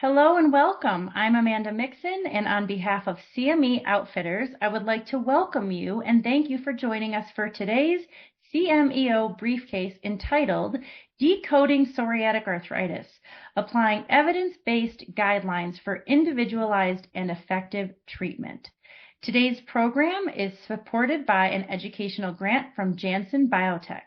Hello and welcome. I'm Amanda Mixon, and on behalf of CME Outfitters, I would like to welcome you and thank you for joining us for today's CMEO briefcase entitled Decoding Psoriatic Arthritis, Applying Evidence-Based Guidelines for Individualized and Effective Treatment. Today's program is supported by an educational grant from Janssen Biotech.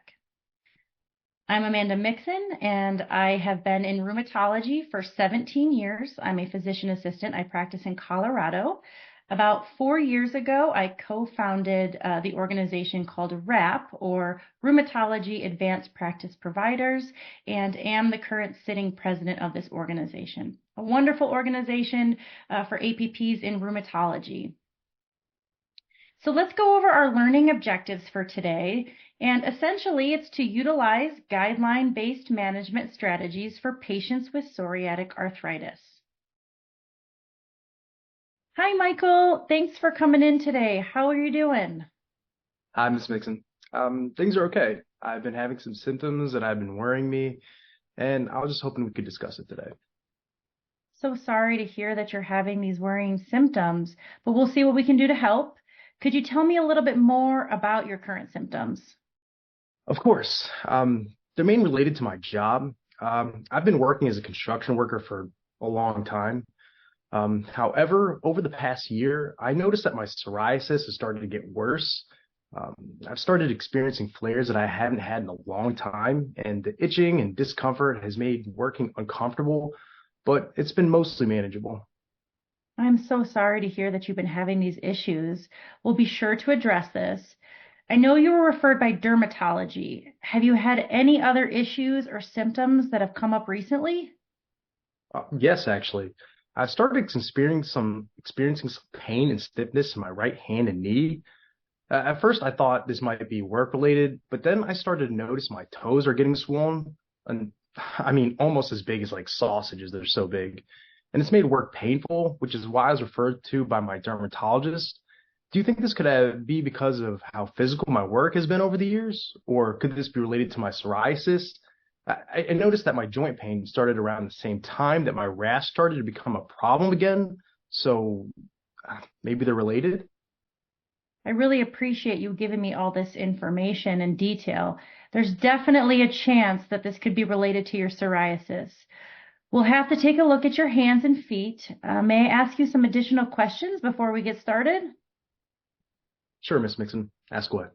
I'm Amanda Mixon, and I have been in rheumatology for 17 years. I'm a physician assistant. I practice in Colorado. About 4 years ago, I co-founded the organization called RAP, or Rheumatology Advanced Practice Providers, and am the current sitting president of this organization. A wonderful organization for APPs in rheumatology. So let's go over our learning objectives for today. And essentially, it's to utilize guideline-based management strategies for patients with psoriatic arthritis. Hi, Michael. Thanks for coming in today. How are you doing? Hi, Miss Mixon. Things are okay. I've been having some symptoms that have been worrying me, and I was just hoping we could discuss it today. So sorry to hear that you're having these worrying symptoms, but we'll see what we can do to help. Could you tell me a little bit more about your current symptoms? Of course, they're mainly related to my job. I've been working as a construction worker for a long time. However, over the past year, I noticed that my psoriasis has started to get worse. Um, I've started experiencing flares that I haven't had in a long time, and the itching and discomfort has made working uncomfortable, but it's been mostly manageable. I'm so sorry to hear that you've been having these issues. We'll be sure to address this. I know you were referred by dermatology. Have you had any other issues or symptoms that have come up recently? Yes, actually. I started experiencing some pain and stiffness in my right hand and knee. At first, I thought this might be work related, but then I started to notice my toes are getting swollen, and I mean, almost as big as like sausages. They're so big, and it's made work painful, which is why I was referred to by my dermatologist. Do you think this could be because of how physical my work has been over the years, or could this be related to my psoriasis? I noticed that my joint pain started around the same time that my rash started to become a problem again. So maybe they're related. I really appreciate you giving me all this information and detail. There's definitely a chance that this could be related to your psoriasis. We'll have to take a look at your hands and feet. May I ask you some additional questions before we get started? Sure, Miss Mixon. Ask away.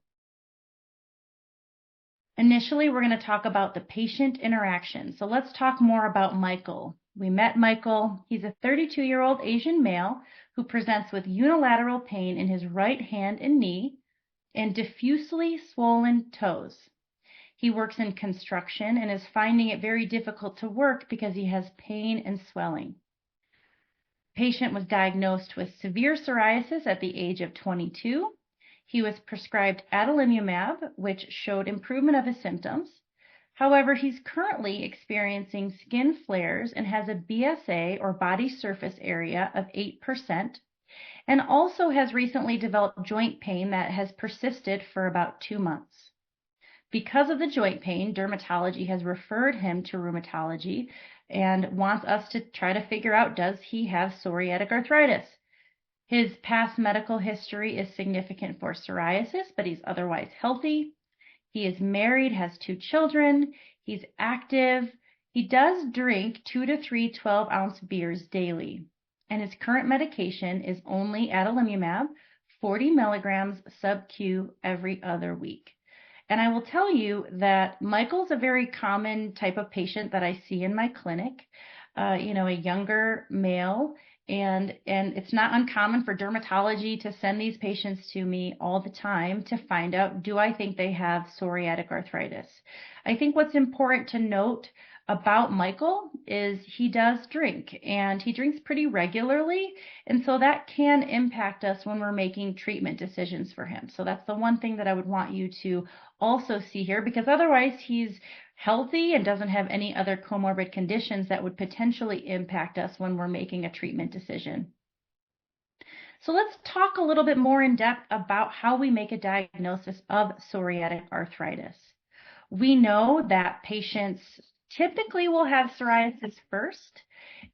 Initially, we're going to talk about the patient interaction. So let's talk more about Michael. We met Michael. He's a 32-year-old Asian male who presents with unilateral pain in his right hand and knee and diffusely swollen toes. He works in construction and is finding it very difficult to work because he has pain and swelling. The patient was diagnosed with severe psoriasis at the age of 22. He was prescribed adalimumab, which showed improvement of his symptoms. However, he's currently experiencing skin flares and has a BSA, or body surface area, of 8%, and also has recently developed joint pain that has persisted for about 2 months. Because of the joint pain, dermatology has referred him to rheumatology and wants us to try to figure out, does he have psoriatic arthritis? His past medical history is significant for psoriasis, but he's otherwise healthy. He is married, has 2 children. He's active. He does drink 2 to 3 12-ounce beers daily. And his current medication is only adalimumab, 40 milligrams sub-Q every other week. And I will tell you that Michael's a very common type of patient that I see in my clinic, a younger male. And it's not uncommon for dermatology to send these patients to me all the time to find out, do I think they have psoriatic arthritis? I think what's important to note about Michael is he does drink, and he drinks pretty regularly. And so that can impact us when we're making treatment decisions for him. So that's the one thing that I would want you to also see here, because otherwise he's healthy and doesn't have any other comorbid conditions that would potentially impact us when we're making a treatment decision. So let's talk a little bit more in depth about how we make a diagnosis of psoriatic arthritis. We know that patients typically will have psoriasis first,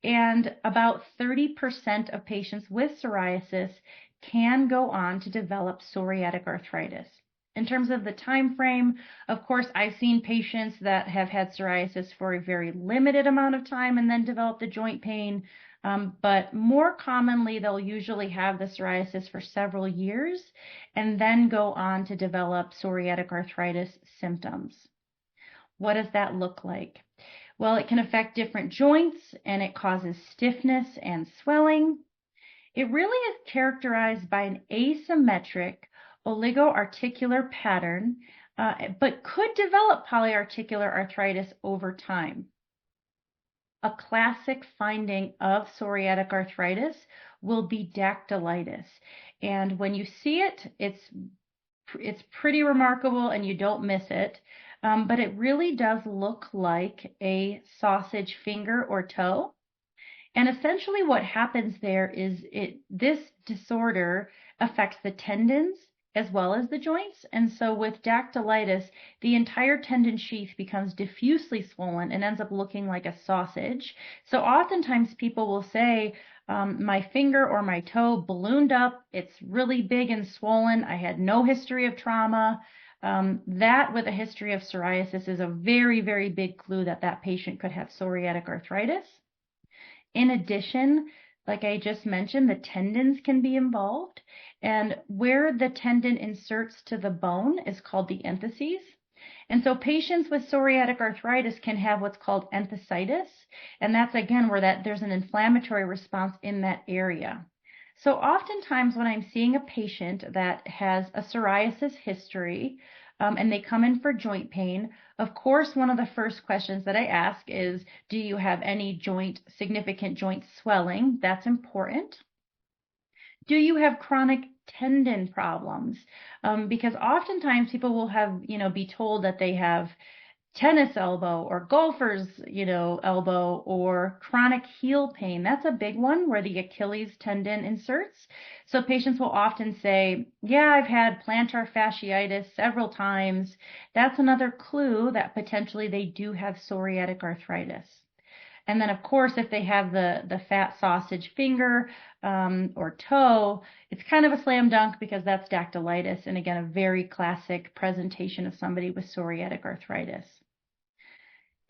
and about 30% of patients with psoriasis can go on to develop psoriatic arthritis. In terms of the time frame, of course, I've seen patients that have had psoriasis for a very limited amount of time and then develop the joint pain. But more commonly, they'll usually have the psoriasis for several years and then go on to develop psoriatic arthritis symptoms. What does that look like? Well, it can affect different joints and it causes stiffness and swelling. It really is characterized by an asymmetric oligoarticular pattern, but could develop polyarticular arthritis over time. A classic finding of psoriatic arthritis will be dactylitis. And when you see it, it's pretty remarkable and you don't miss it. But it really does look like a sausage finger or toe. And essentially what happens there is this disorder affects the tendons as well as the joints. And so with dactylitis, the entire tendon sheath becomes diffusely swollen and ends up looking like a sausage. So oftentimes people will say, my finger or my toe ballooned up, it's really big and swollen, I had no history of trauma. That with a history of psoriasis is a very, very big clue that that patient could have psoriatic arthritis. In addition, like I just mentioned, the tendons can be involved, and where the tendon inserts to the bone is called the entheses. And so patients with psoriatic arthritis can have what's called enthesitis, and that's again where there's an inflammatory response in that area. So oftentimes when I'm seeing a patient that has a psoriasis history, and they come in for joint pain, of course, one of the first questions that I ask is, do you have any significant joint swelling? That's important. Do you have chronic tendon problems? Because oftentimes people will be told that they have tennis elbow or golfer's, elbow or chronic heel pain. That's a big one where the Achilles tendon inserts. So patients will often say, yeah, I've had plantar fasciitis several times. That's another clue that potentially they do have psoriatic arthritis. And then, of course, if they have the fat sausage finger or toe, it's kind of a slam dunk because that's dactylitis. And again, a very classic presentation of somebody with psoriatic arthritis.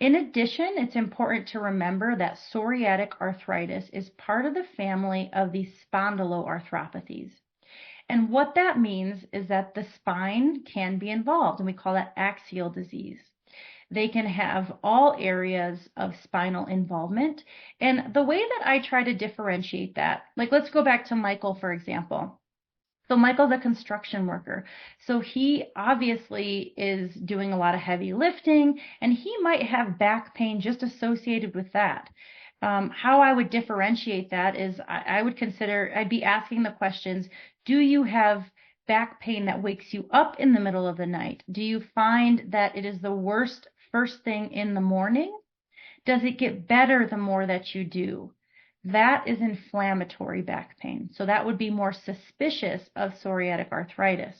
In addition, it's important to remember that psoriatic arthritis is part of the family of the spondyloarthropathies. And what that means is that the spine can be involved, and we call that axial disease. They can have all areas of spinal involvement. And the way that I try to differentiate that, like let's go back to Michael, for example. So Michael's a construction worker. So he obviously is doing a lot of heavy lifting, and he might have back pain just associated with that. How I would differentiate that is I'd be asking the questions, do you have back pain that wakes you up in the middle of the night? Do you find that it is the worst first thing in the morning? Does it get better the more that you do? That is inflammatory back pain. So that would be more suspicious of psoriatic arthritis.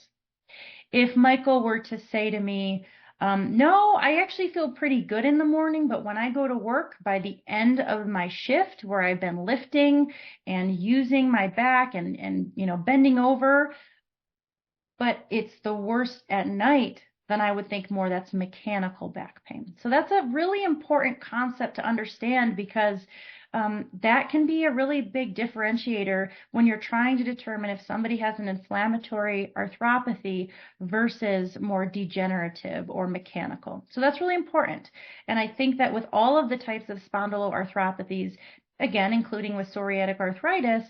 If Michael were to say to me, no, I actually feel pretty good in the morning, but when I go to work, by the end of my shift where I've been lifting and using my back and bending over, but it's the worst at night, then I would think more that's mechanical back pain. So that's a really important concept to understand because that can be a really big differentiator when you're trying to determine if somebody has an inflammatory arthropathy versus more degenerative or mechanical. So that's really important. And I think that with all of the types of spondyloarthropathies, again, including with psoriatic arthritis,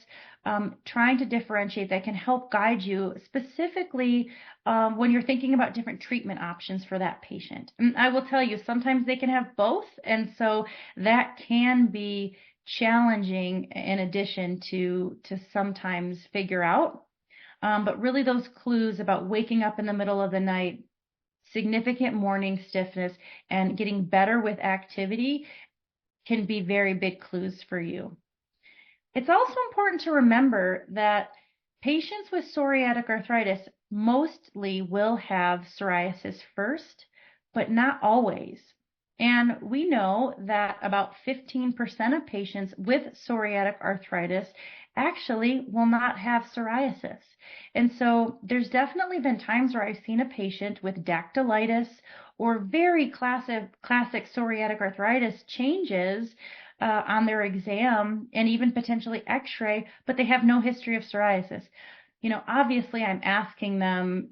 trying to differentiate that can help guide you specifically when you're thinking about different treatment options for that patient. And I will tell you, sometimes they can have both, and so that can be challenging in addition to sometimes figure out. But really those clues about waking up in the middle of the night, significant morning stiffness, and getting better with activity can be very big clues for you. It's also important to remember that patients with psoriatic arthritis mostly will have psoriasis first, but not always. And we know that about 15% of patients with psoriatic arthritis actually will not have psoriasis. And so there's definitely been times where I've seen a patient with dactylitis or very classic psoriatic arthritis changes on their exam and even potentially x-ray, but they have no history of psoriasis. Obviously I'm asking them,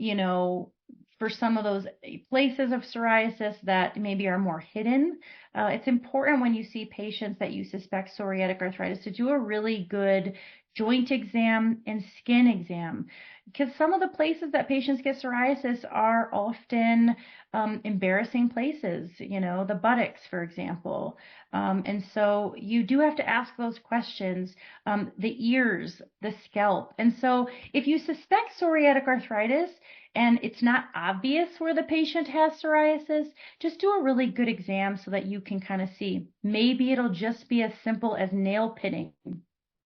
for some of those places of psoriasis that maybe are more hidden. It's important when you see patients that you suspect psoriatic arthritis to do a really good joint exam and skin exam, because some of the places that patients get psoriasis are often embarrassing places, the buttocks, for example. And so you do have to ask those questions, the ears, the scalp. And so if you suspect psoriatic arthritis, and it's not obvious where the patient has psoriasis, just do a really good exam so that you can kind of see. Maybe it'll just be as simple as nail pitting,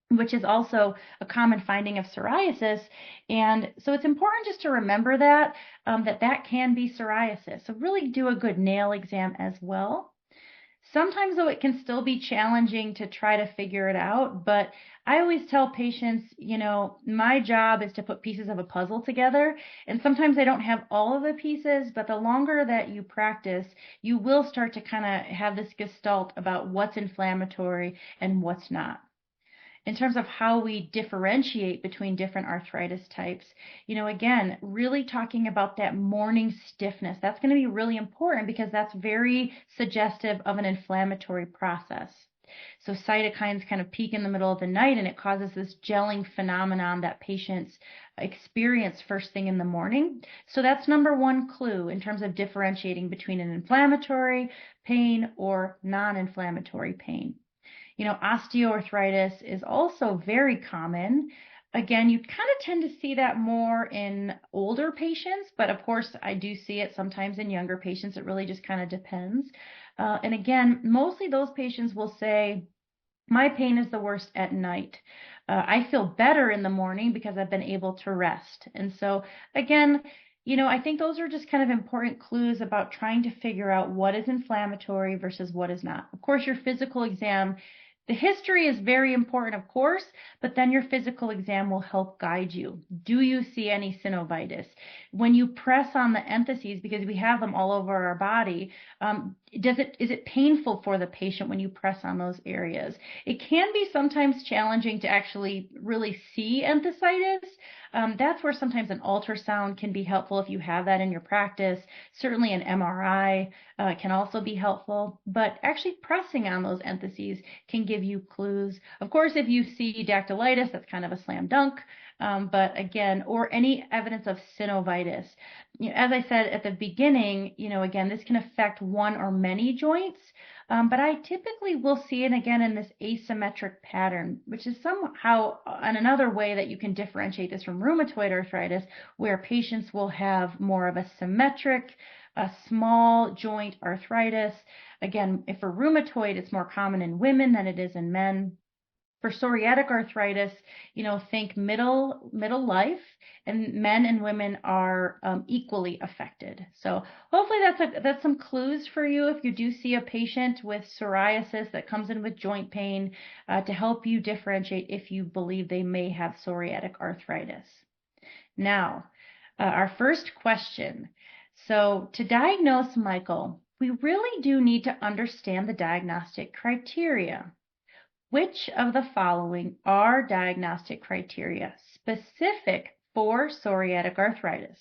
which is also a common finding of psoriasis. And so it's important just to remember that, that can be psoriasis. So really do a good nail exam as well. Sometimes, though, it can still be challenging to try to figure it out, but I always tell patients, my job is to put pieces of a puzzle together, and sometimes I don't have all of the pieces, but the longer that you practice, you will start to kind of have this gestalt about what's inflammatory and what's not. In terms of how we differentiate between different arthritis types, again, really talking about that morning stiffness. That's going to be really important because that's very suggestive of an inflammatory process. So cytokines kind of peak in the middle of the night, and it causes this gelling phenomenon that patients experience first thing in the morning. So that's number one clue in terms of differentiating between an inflammatory pain or non-inflammatory pain. Osteoarthritis is also very common. Again, you kind of tend to see that more in older patients, but of course, I do see it sometimes in younger patients. It really just kind of depends. And again, mostly those patients will say, my pain is the worst at night. I feel better in the morning because I've been able to rest. And so, again, I think those are just kind of important clues about trying to figure out what is inflammatory versus what is not. Of course, your physical exam, the history is very important, of course, but then your physical exam will help guide you. Do you see any synovitis? When you press on the entheses, because we have them all over our body, is it painful for the patient when you press on those areas? It can be sometimes challenging to actually really see enthesitis. That's where sometimes an ultrasound can be helpful if you have that in your practice. Certainly an MRI can also be helpful, but actually pressing on those entheses can give you clues. Of course, if you see dactylitis, that's kind of a slam dunk. But again, or any evidence of synovitis. As I said at the beginning, again, this can affect one or many joints, but I typically will see it again in this asymmetric pattern, which is somehow another way that you can differentiate this from rheumatoid arthritis, where patients will have more of a symmetric, a small joint arthritis. Again, if for rheumatoid, it's more common in women than it is in men. For psoriatic arthritis, think middle life, and men and women are equally affected. So hopefully that's some clues for you if you do see a patient with psoriasis that comes in with joint pain, to help you differentiate if you believe they may have psoriatic arthritis. Now, our first question. So to diagnose Michael, we really do need to understand the diagnostic criteria. Which of the following are diagnostic criteria specific for psoriatic arthritis?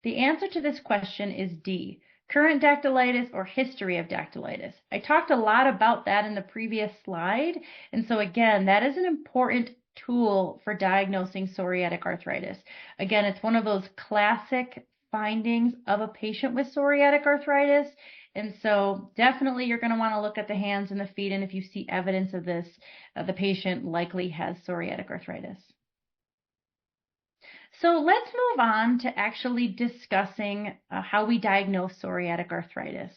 The answer to this question is D, current dactylitis or history of dactylitis. I talked a lot about that in the previous slide, and so again, that is an important tool for diagnosing psoriatic arthritis. Again, it's one of those classic findings of a patient with psoriatic arthritis. And so definitely you're going to want to look at the hands and the feet, and if you see evidence of this, the patient likely has psoriatic arthritis. So let's move on to actually discussing how we diagnose psoriatic arthritis.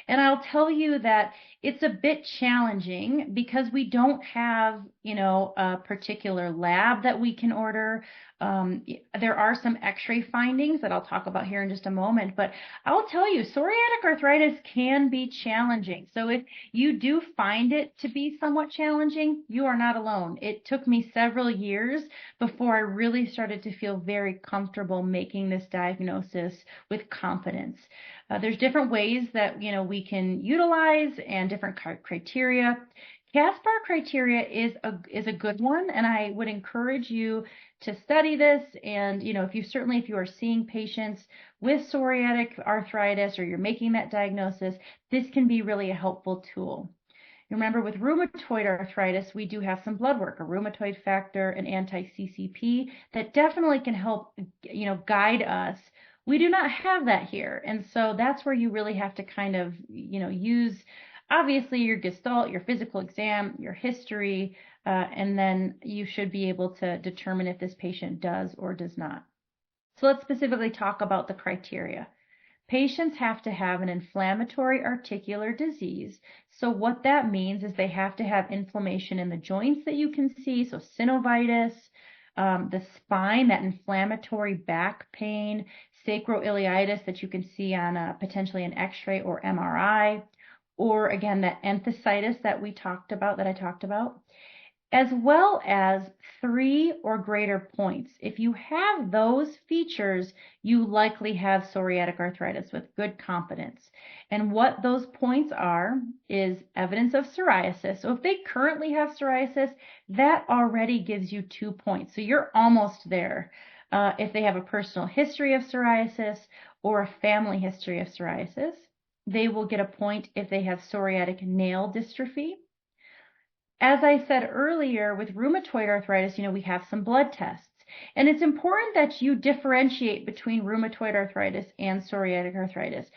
And I'll tell you that it's a bit challenging because we don't have, a particular lab that we can order. There are some x-ray findings that I'll talk about here in just a moment, but I'll tell you, psoriatic arthritis can be challenging. So if you do find it to be somewhat challenging, you are not alone. It took me several years before I really started to feel very comfortable making this diagnosis with confidence. There's different ways that, we can utilize and different criteria. CASPAR criteria is a good one, and I would encourage you to study this. And if you are seeing patients with psoriatic arthritis or you're making that diagnosis, this can be really a helpful tool. Remember, with rheumatoid arthritis, we do have some blood work, a rheumatoid factor, an anti-CCP that definitely can help, guide us. We do not have that here. And so that's where you really have to kind of, use obviously your gestalt, your physical exam, your history, and then you should be able to determine if this patient does or does not. So let's specifically talk about the criteria. Patients have to have an inflammatory articular disease. So what that means is they have to have inflammation in the joints that you can see, so synovitis, the spine, that inflammatory back pain, sacroiliitis that you can see on potentially an x-ray or MRI, or again, that enthesitis that I talked about, as well as 3 or greater points. If you have those features, you likely have psoriatic arthritis with good confidence. And what those points are is evidence of psoriasis. So if they currently have psoriasis, that already gives you 2 points. So you're almost there. If they have a personal history of psoriasis or a family history of psoriasis, they will get a point if they have psoriatic nail dystrophy. As I said earlier, with rheumatoid arthritis, we have some blood tests. And it's important that you differentiate between rheumatoid arthritis and psoriatic arthritis.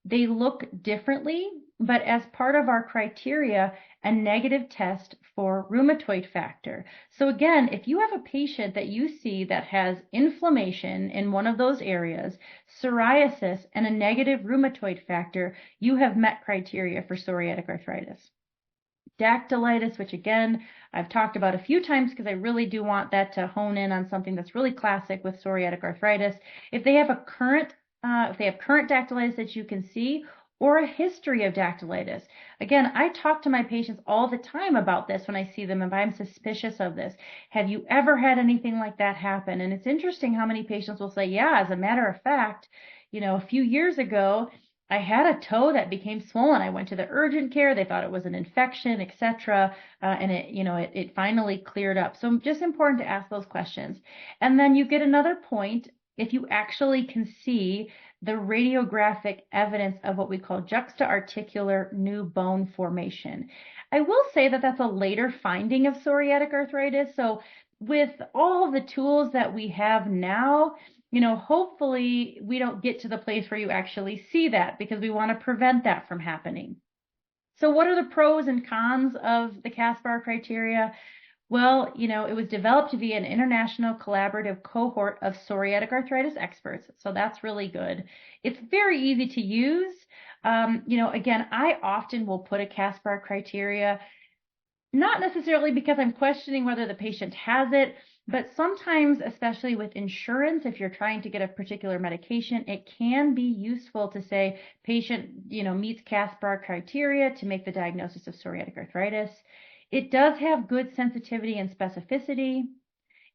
They look differently, but as part of our criteria, a negative test for rheumatoid factor. So again, if you have a patient that you see that has inflammation in one of those areas, psoriasis, and a negative rheumatoid factor, you have met criteria for psoriatic arthritis. Dactylitis, which again, I've talked about a few times because I really do want that to hone in on something that's really classic with psoriatic arthritis. If they have current dactylitis that you can see, or a history of dactylitis. Again, I talk to my patients all the time about this when I see them, if I'm suspicious of this. Have you ever had anything like that happen? And it's interesting how many patients will say, yeah, as a matter of fact, a few years ago, I had a toe that became swollen. I went to the urgent care. They thought it was an infection, etc. And it finally cleared up. So just important to ask those questions. And then you get another point if you actually can see the radiographic evidence of what we call juxta-articular new bone formation. I will say that that's a later finding of psoriatic arthritis. So with all the tools that we have now, hopefully we don't get to the place where you actually see that, because we want to prevent that from happening. So what are the pros and cons of the CASPAR criteria? Well, it was developed via an international collaborative cohort of psoriatic arthritis experts. So that's really good. It's very easy to use. Again, I often will put a CASPAR criteria, not necessarily because I'm questioning whether the patient has it, but sometimes, especially with insurance, if you're trying to get a particular medication, it can be useful to say patient, meets CASPAR criteria to make the diagnosis of psoriatic arthritis. It does have good sensitivity and specificity.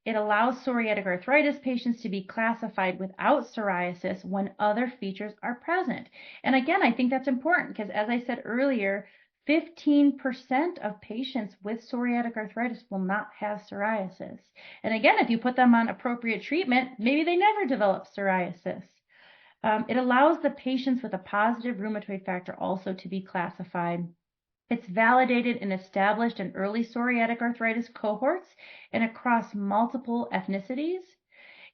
It allows psoriatic arthritis patients to be classified without psoriasis when other features are present. And again, I think that's important because, as I said earlier, 15% of patients with psoriatic arthritis will not have psoriasis. And again, if you put them on appropriate treatment, maybe they never develop psoriasis. It allows the patients with a positive rheumatoid factor also to be classified. It's validated and established in early psoriatic arthritis cohorts and across multiple ethnicities.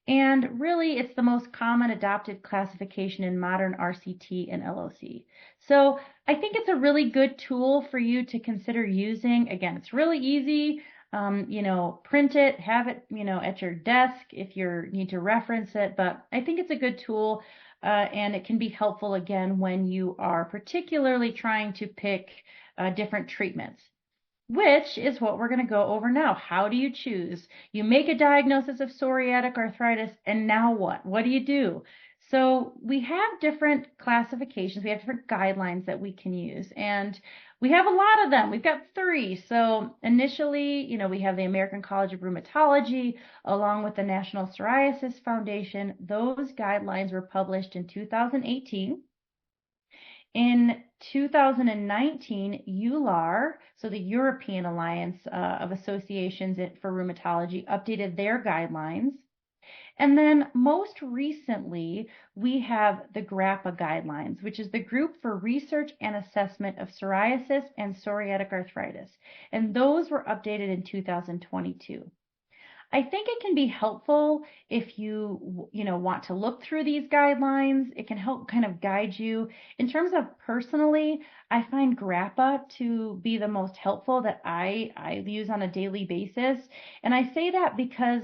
And really, it's the most common adopted classification in modern RCT and LOC. So I think it's a really good tool for you to consider using. Again, it's really easy. Print it, have it, at your desk if you need to reference it. But I think it's a good tool, and it can be helpful, again, when you are particularly trying to pick different treatments. which is what we're going to go over now. How do you choose? You make a diagnosis of psoriatic arthritis, and now what? What do you do? So we have different classifications. We have different guidelines that we can use, and we have a lot of them. We've got three. So initially, we have the American College of Rheumatology along with the National Psoriasis Foundation. Those guidelines were published in 2018. In 2019, EULAR, so the European Alliance of Associations for Rheumatology, updated their guidelines. And then most recently, we have the GRAPPA guidelines, which is the Group for Research and Assessment of Psoriasis and Psoriatic Arthritis. And those were updated in 2022. I think it can be helpful if you want to look through these guidelines. It can help kind of guide you. In terms of personally, I find GRAPPA to be the most helpful that I use on a daily basis. And I say that because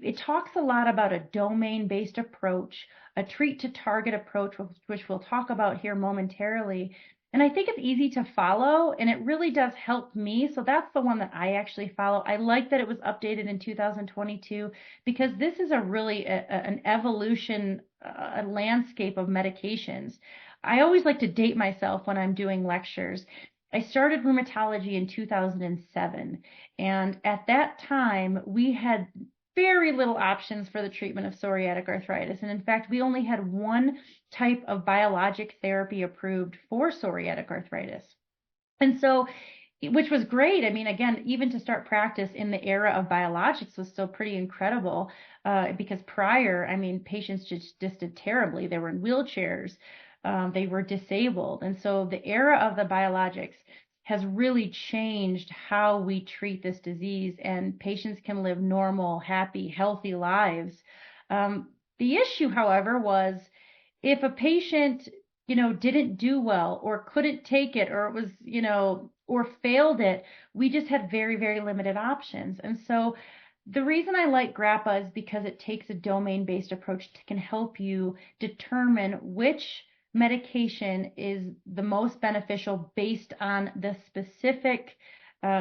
it talks a lot about a domain-based approach, a treat-to-target approach, which we'll talk about here momentarily. And I think it's easy to follow, and it really does help me. So that's the one that I actually follow. I like that it was updated in 2022 because this is an evolution, a landscape of medications. I always like to date myself when I'm doing lectures. I started rheumatology in 2007, and at that time, we had very little options for the treatment of psoriatic arthritis. And in fact, we only had one type of biologic therapy approved for psoriatic arthritis. And so, which was great. I mean, again, even to start practice in the era of biologics was still pretty incredible because prior, I mean, patients just did terribly. They were in wheelchairs. They were disabled. And so the era of the biologics has really changed how we treat this disease, and patients can live normal, happy, healthy lives. The issue, however, was if a patient, didn't do well or couldn't take it or it was, or failed it, we just had very, very limited options. And so the reason I like GRAPPA is because it takes a domain-based approach that can help you determine which medication is the most beneficial based on the specific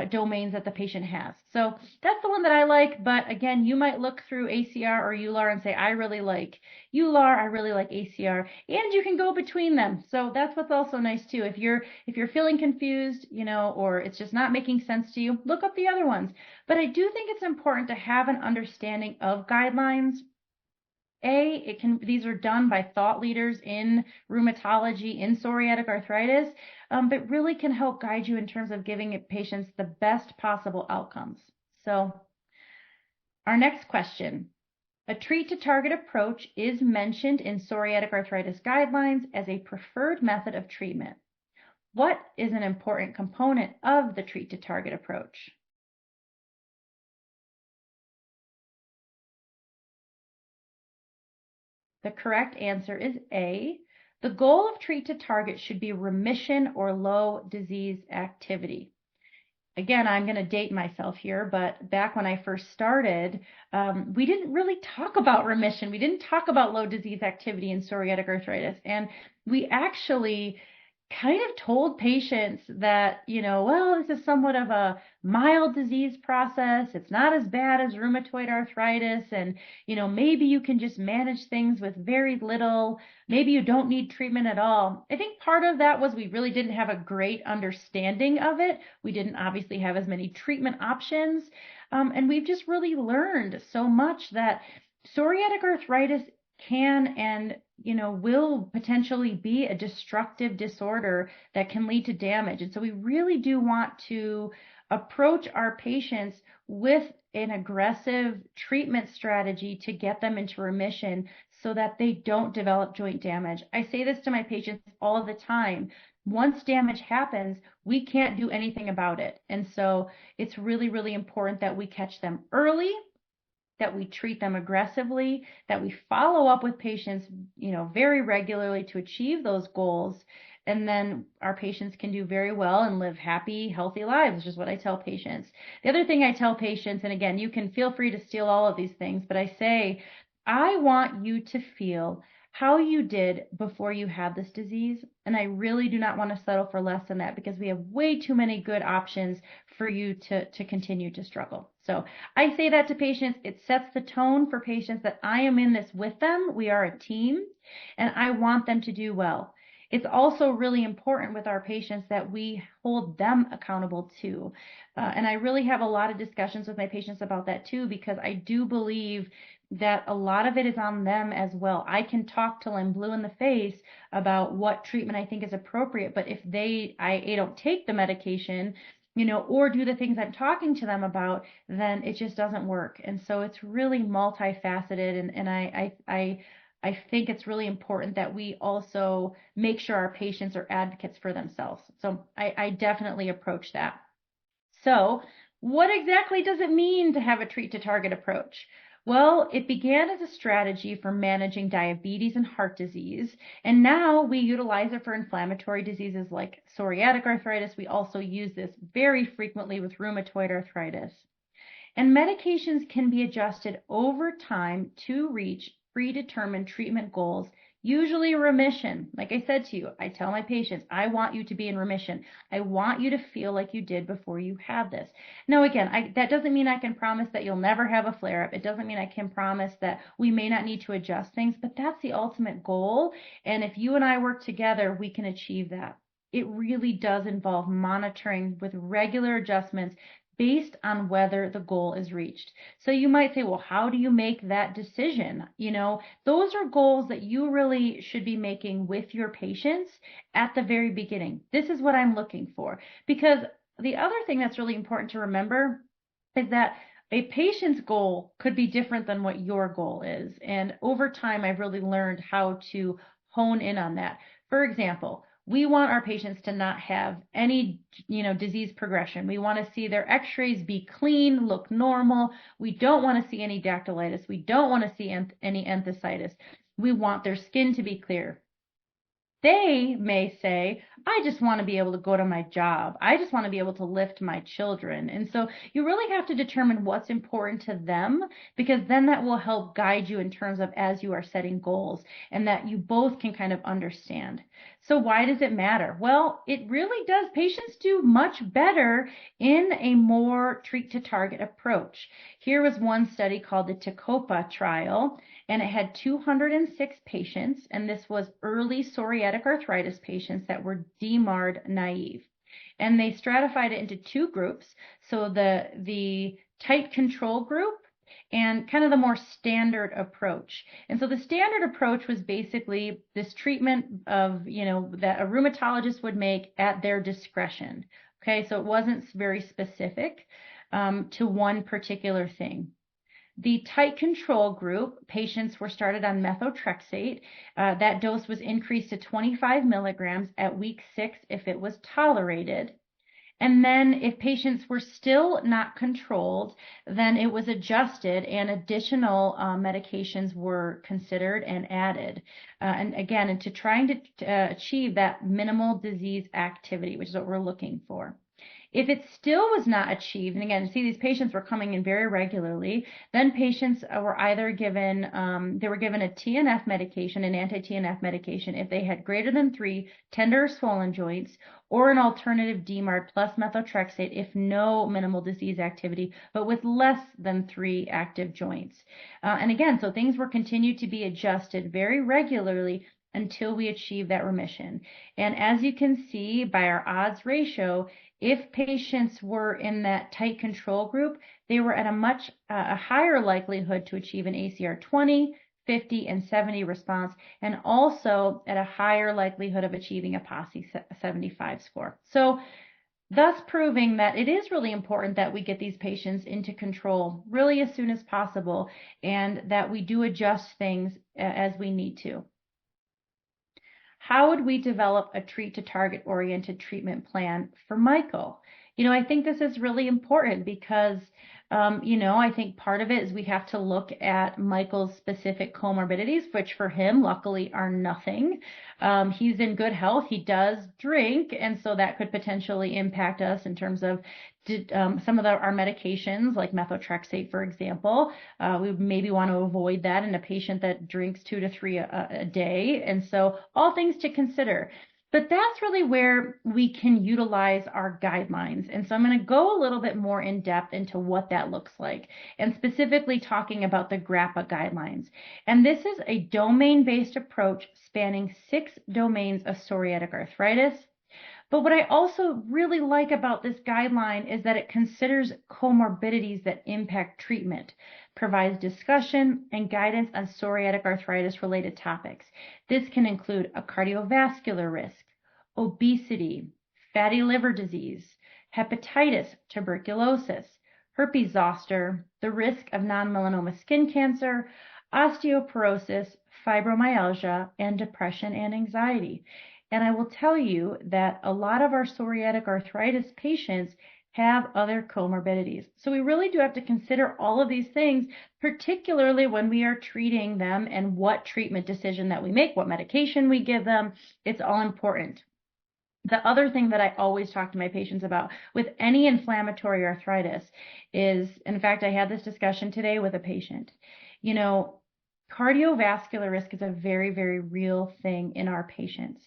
domains that the patient has. So that's the one that I like. But again, you might look through ACR or EULAR and say, I really like EULAR, I really like ACR, and you can go between them. So that's what's also nice too. If you're feeling confused, or it's just not making sense to you, look up the other ones. But I do think it's important to have an understanding of guidelines. These are done by thought leaders in rheumatology, in psoriatic arthritis, but really can help guide you in terms of giving patients the best possible outcomes. So our next question. A treat-to-target approach is mentioned in psoriatic arthritis guidelines as a preferred method of treatment. What is an important component of the treat-to-target approach? The correct answer is A. The goal of treat to target should be remission or low disease activity. Again, I'm going to date myself here, but back when I first started, we didn't really talk about remission. We didn't talk about low disease activity in psoriatic arthritis. And we actually kind of told patients that, well, this is somewhat of a mild disease process. It's not as bad as rheumatoid arthritis. And, maybe you can just manage things with very little. Maybe you don't need treatment at all. I think part of that was we really didn't have a great understanding of it. We didn't obviously have as many treatment options. And we've just really learned so much that psoriatic arthritis can and will potentially be a destructive disorder that can lead to damage. And so we really do want to approach our patients with an aggressive treatment strategy to get them into remission so that they don't develop joint damage. I say this to my patients all the time. Once damage happens, we can't do anything about it. And so it's really, really important that we catch them early, that we treat them aggressively, that we follow up with patients, very regularly to achieve those goals. And then our patients can do very well and live happy, healthy lives, which is what I tell patients. The other thing I tell patients, and again, you can feel free to steal all of these things, but I say, I want you to feel how you did before you had this disease. And I really do not want to settle for less than that because we have way too many good options for you to continue to struggle. So I say that to patients. It sets the tone for patients that I am in this with them. We are a team and I want them to do well. It's also really important with our patients that we hold them accountable too. And I really have a lot of discussions with my patients about that too, because I do believe that a lot of it is on them as well. I can talk till I'm blue in the face about what treatment I think is appropriate, but if I don't take the medication, or do the things I'm talking to them about, then it just doesn't work. And so it's really multifaceted, and I think it's really important that we also make sure our patients are advocates for themselves. So I definitely approach that. So what exactly does it mean to have a treat to target approach? Well, it began as a strategy for managing diabetes and heart disease, and now we utilize it for inflammatory diseases like psoriatic arthritis. We also use this very frequently with rheumatoid arthritis. And medications can be adjusted over time to reach predetermined treatment goals, usually remission. Like I said to you, I tell my patients, I want you to be in remission. I want you to feel like you did before you had this. Now, again, that doesn't mean I can promise that you'll never have a flare-up. It doesn't mean I can promise that we may not need to adjust things, but that's the ultimate goal. And if you and I work together, we can achieve that. It really does involve monitoring with regular adjustments based on whether the goal is reached. So you might say, well, how do you make that decision? Those are goals that you really should be making with your patients at the very beginning. This is what I'm looking for. Because the other thing that's really important to remember is that a patient's goal could be different than what your goal is. And over time, I've really learned how to hone in on that. For example, we want our patients to not have any, disease progression. We want to see their x-rays be clean, look normal. We don't want to see any dactylitis. We don't want to see any enthesitis. We want their skin to be clear. They may say, I just want to be able to go to my job. I just want to be able to lift my children. And so you really have to determine what's important to them, because then that will help guide you in terms of as you are setting goals, and that you both can kind of understand. So why does it matter? Well, it really does. Patients do much better in a more treat to target approach. Here was one study called the Tacopa trial, and it had 206 patients, and this was early psoriatic arthritis patients that were DMARD naive. And they stratified it into two groups, so the tight control group and kind of the more standard approach. And so the standard approach was basically this treatment of, that a rheumatologist would make at their discretion. Okay, so it wasn't very specific to one particular thing. The tight control group, patients were started on methotrexate. That dose was increased to 25 milligrams at week 6 if it was tolerated. And then if patients were still not controlled, then it was adjusted and additional medications were considered and added. And again, into trying to achieve that minimal disease activity, which is what we're looking for. If it still was not achieved, and again, see, these patients were coming in very regularly, then patients were either given, they were given a TNF medication, an anti-TNF medication, if they had greater than 3 tender or swollen joints, or an alternative DMARD plus methotrexate if no minimal disease activity, but with less than 3 active joints. And again, so things were continued to be adjusted very regularly until we achieve that remission. And as you can see by our odds ratio, if patients were in that tight control group, they were at a much higher likelihood to achieve an ACR 20, 50, and 70 response, and also at a higher likelihood of achieving a PASI 75 score. So thus proving that it is really important that we get these patients into control really as soon as possible, and that we do adjust things as we need to. How would we develop a treat to target oriented treatment plan for Michael? I think this is really important because I think part of it is we have to look at Michael's specific comorbidities, which for him, luckily, are nothing. He's in good health. He does drink, and so that could potentially impact us in terms of some of our medications, like methotrexate, for example. We maybe want to avoid that in a patient that drinks 2 to 3 a day. And so all things to consider. But that's really where we can utilize our guidelines. And so I'm going to go a little bit more in depth into what that looks like, and specifically talking about the GRAPPA guidelines. And this is a domain-based approach spanning 6 domains of psoriatic arthritis. But what I also really like about this guideline is that it considers comorbidities that impact treatment, provides discussion and guidance on psoriatic arthritis related topics. This can include a cardiovascular risk, obesity, fatty liver disease, hepatitis, tuberculosis, herpes zoster, the risk of non-melanoma skin cancer, osteoporosis, fibromyalgia, and depression and anxiety. And I will tell you that a lot of our psoriatic arthritis patients have other comorbidities. So we really do have to consider all of these things, particularly when we are treating them and what treatment decision that we make, what medication we give them. It's all important. The other thing that I always talk to my patients about with any inflammatory arthritis is, in fact, I had this discussion today with a patient. Cardiovascular risk is a very, very real thing in our patients.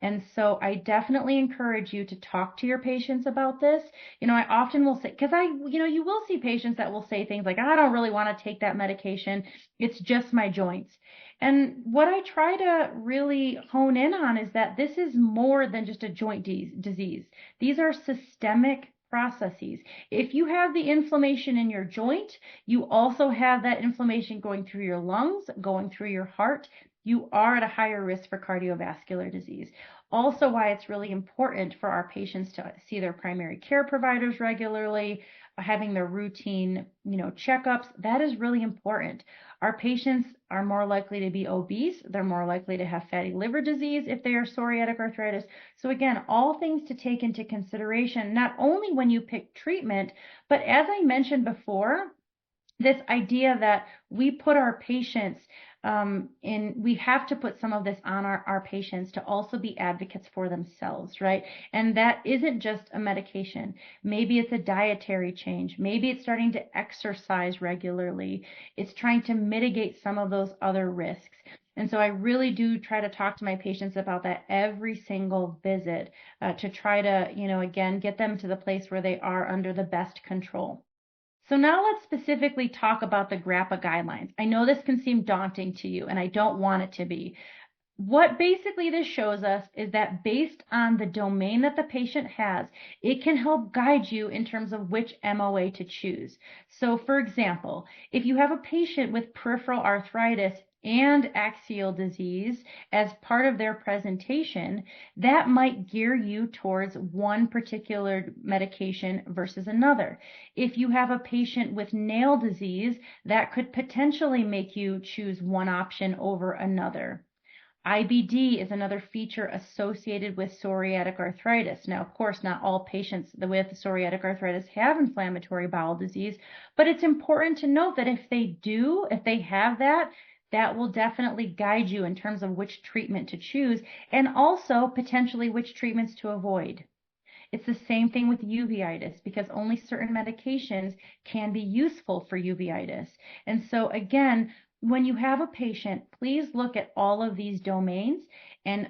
And so I definitely encourage you to talk to your patients about this. I often will say, because you will see patients that will say things like, I don't really want to take that medication. It's just my joints. And what I try to really hone in on is that this is more than just a joint disease. These are systemic processes. If you have the inflammation in your joint, you also have that inflammation going through your lungs, going through your heart. You are at a higher risk for cardiovascular disease. Also, why it's really important for our patients to see their primary care providers regularly, having their routine, checkups. That is really important. Our patients are more likely to be obese. They're more likely to have fatty liver disease if they are psoriatic arthritis. So again, all things to take into consideration, not only when you pick treatment, but as I mentioned before, this idea that we put our patients we have to put some of this on our patients to also be advocates for themselves, right? And that isn't just a medication. Maybe it's a dietary change. Maybe it's starting to exercise regularly. It's trying to mitigate some of those other risks. And so I really do try to talk to my patients about that every single visit to try to, again, get them to the place where they are under the best control. So now let's specifically talk about the GRAPPA guidelines. I know this can seem daunting to you, and I don't want it to be. What basically this shows us is that based on the domain that the patient has, it can help guide you in terms of which MOA to choose. So for example, if you have a patient with peripheral arthritis and axial disease as part of their presentation, that might gear you towards one particular medication versus another. If you have a patient with nail disease, that could potentially make you choose one option over another. IBD is another feature associated with psoriatic arthritis. Now, of course, not all patients with psoriatic arthritis have inflammatory bowel disease, but it's important to note that if they have that, that will definitely guide you in terms of which treatment to choose and also potentially which treatments to avoid. It's the same thing with uveitis because only certain medications can be useful for uveitis. And so again, when you have a patient, please look at all of these domains and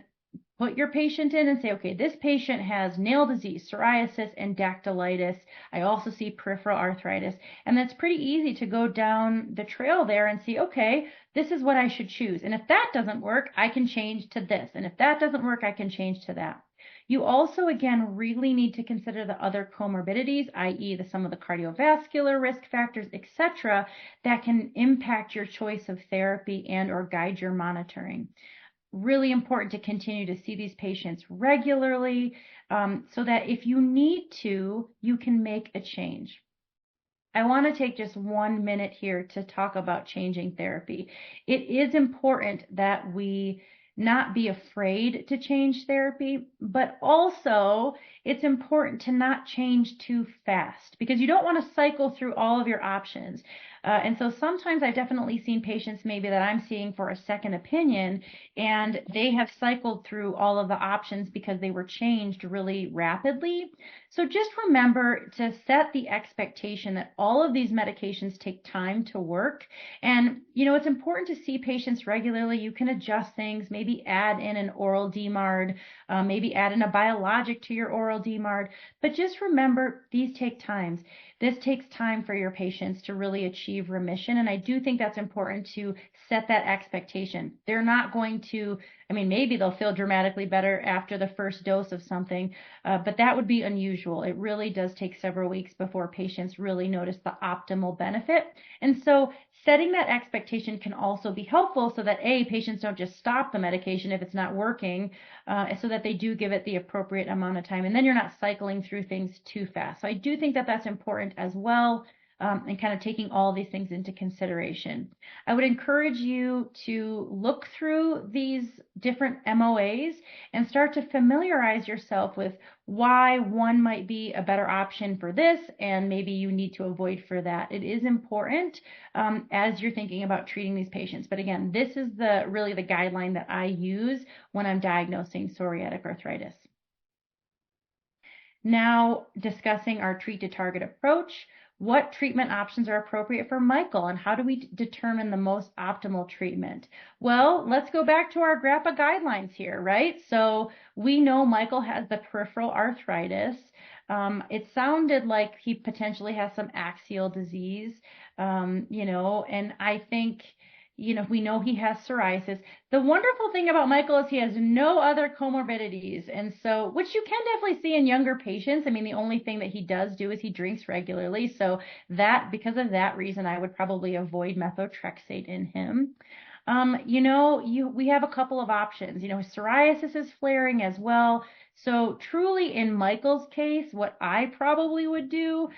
put your patient in and say, okay, this patient has nail disease, psoriasis, and dactylitis. I also see peripheral arthritis. And that's pretty easy to go down the trail there and see, okay, this is what I should choose. And if that doesn't work, I can change to this. And if that doesn't work, I can change to that. You also, again, really need to consider the other comorbidities, i.e. some of the cardiovascular risk factors, etc., that can impact your choice of therapy and or guide your monitoring. Really important to continue to see these patients regularly so that if you need to, you can make a change. I want to take just 1 minute here to talk about changing therapy. It is important that we not be afraid to change therapy, but also it's important to not change too fast because you don't want to cycle through all of your options. And so sometimes I've definitely seen patients maybe that I'm seeing for a second opinion, and they have cycled through all of the options because they were changed really rapidly. So just remember to set the expectation that all of these medications take time to work. And, it's important to see patients regularly. You can adjust things, maybe add in an oral DMARD, maybe add in a biologic to your oral DMARD. But just remember, these take time. This takes time for your patients to really achieve remission. And I do think that's important to set that expectation. They're not going to, maybe they'll feel dramatically better after the first dose of something, but that would be unusual. It really does take several weeks before patients really notice the optimal benefit. And so setting that expectation can also be helpful so that patients don't just stop the medication if it's not working, so that they do give it the appropriate amount of time. And then you're not cycling through things too fast. So I do think that that's important as well. And kind of taking all these things into consideration. I would encourage you to look through these different MOAs and start to familiarize yourself with why one might be a better option for this and maybe you need to avoid for that. It is important as you're thinking about treating these patients. But again, this is really the guideline that I use when I'm diagnosing psoriatic arthritis. Now discussing our treat to target approach. What treatment options are appropriate for Michael, and how do we determine the most optimal treatment? Well, let's go back to our GRAPPA guidelines here, right? So we know Michael has the peripheral arthritis. It sounded like he potentially has some axial disease, and I think, we know he has psoriasis. The wonderful thing about Michael is he has no other comorbidities. And so, which you can definitely see in younger patients. The only thing that he does do is he drinks regularly. So because of that reason, I would probably avoid methotrexate in him. We have a couple of options. Psoriasis is flaring as well. So truly in Michael's case, what I probably would do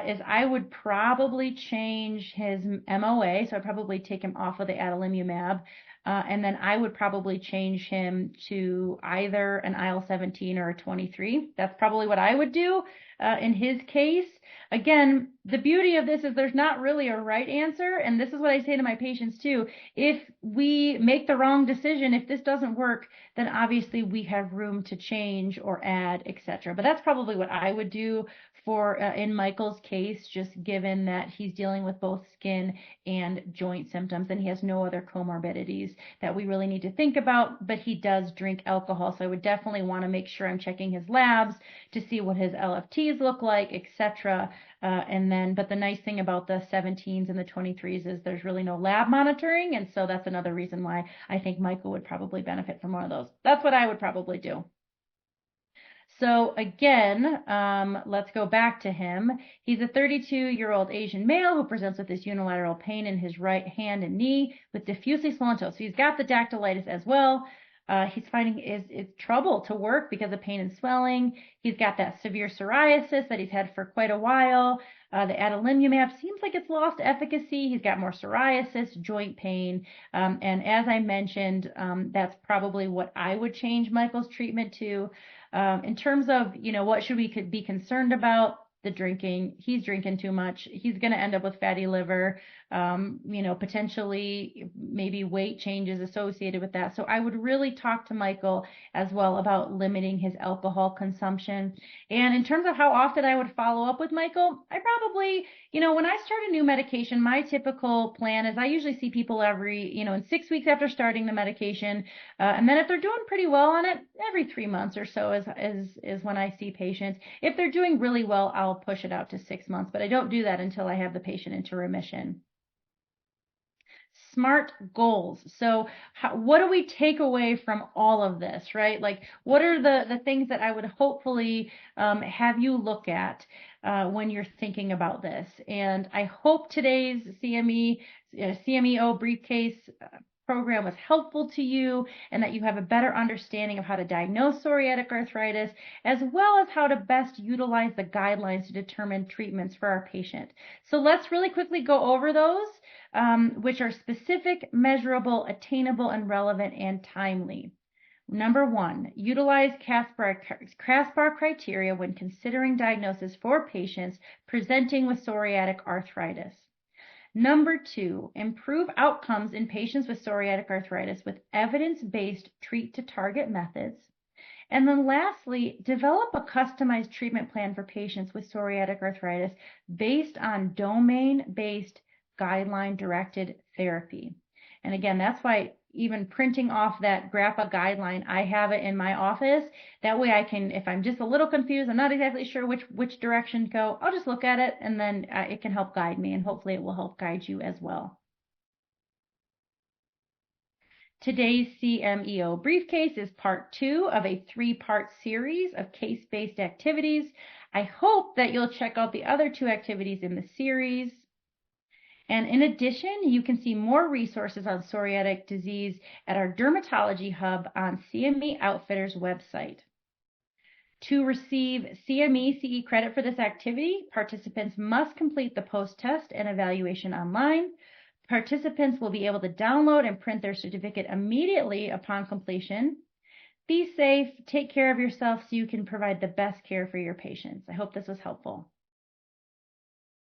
is I would probably change his MOA. So I'd probably take him off of the adalimumab. And then I would probably change him to either an IL-17 or a 23. That's probably what I would do in his case. Again, the beauty of this is there's not really a right answer. And this is what I say to my patients too. If we make the wrong decision, if this doesn't work, then obviously we have room to change or add, etc. But that's probably what I would do for in Michael's case, just given that he's dealing with both skin and joint symptoms and he has no other comorbidities that we really need to think about, but he does drink alcohol. So I would definitely want to make sure I'm checking his labs to see what his LFTs look like, etc. But the nice thing about the 17s and the 23s is there's really no lab monitoring. And so that's another reason why I think Michael would probably benefit from one of those. That's what I would probably do. So again, let's go back to him. He's a 32-year-old Asian male who presents with this unilateral pain in his right hand and knee with diffusely swollen toes. So he's got the dactylitis as well. He's finding it's trouble to work because of pain and swelling. He's got that severe psoriasis that he's had for quite a while. The adalimumab seems like it's lost efficacy. He's got more psoriasis, joint pain. And as I mentioned, that's probably what I would change Michael's treatment to. In terms of, what should we be concerned about? The drinking. He's drinking too much. He's going to end up with fatty liver, potentially maybe weight changes associated with that. So I would really talk to Michael as well about limiting his alcohol consumption. And in terms of how often I would follow up with Michael, I probably, when I start a new medication, my typical plan is I usually see people every, in 6 weeks after starting the medication. And then if they're doing pretty well on it, every 3 months or so is when I see patients. If they're doing really well, I'll push it out to 6 months, but I don't do that until I have the patient into remission. SMART goals. So what do we take away from all of this, right? Like, what are the things that I would hopefully have you look at when you're thinking about this? And I hope today's CMEO briefcase program was helpful to you and that you have a better understanding of how to diagnose psoriatic arthritis, as well as how to best utilize the guidelines to determine treatments for our patient. So let's really quickly go over those, which are specific, measurable, attainable, and relevant and timely. Number 1, utilize CASPAR criteria when considering diagnosis for patients presenting with psoriatic arthritis. Number 2, improve outcomes in patients with psoriatic arthritis with evidence-based treat-to-target methods. And then lastly, develop a customized treatment plan for patients with psoriatic arthritis based on domain-based guideline-directed therapy. And again, that's why even printing off that GRAPPA guideline, I have it in my office. That way I can, if I'm just a little confused, I'm not exactly sure which direction to go, I'll just look at it and then it can help guide me, and hopefully it will help guide you as well. Today's CMEO briefcase is part 2 of a 3-part series of case-based activities. I hope that you'll check out the other 2 activities in the series. And in addition, you can see more resources on psoriatic disease at our dermatology hub on CME Outfitters website. To receive CME CE credit for this activity, participants must complete the post-test and evaluation online. Participants will be able to download and print their certificate immediately upon completion. Be safe, take care of yourself so you can provide the best care for your patients. I hope this was helpful.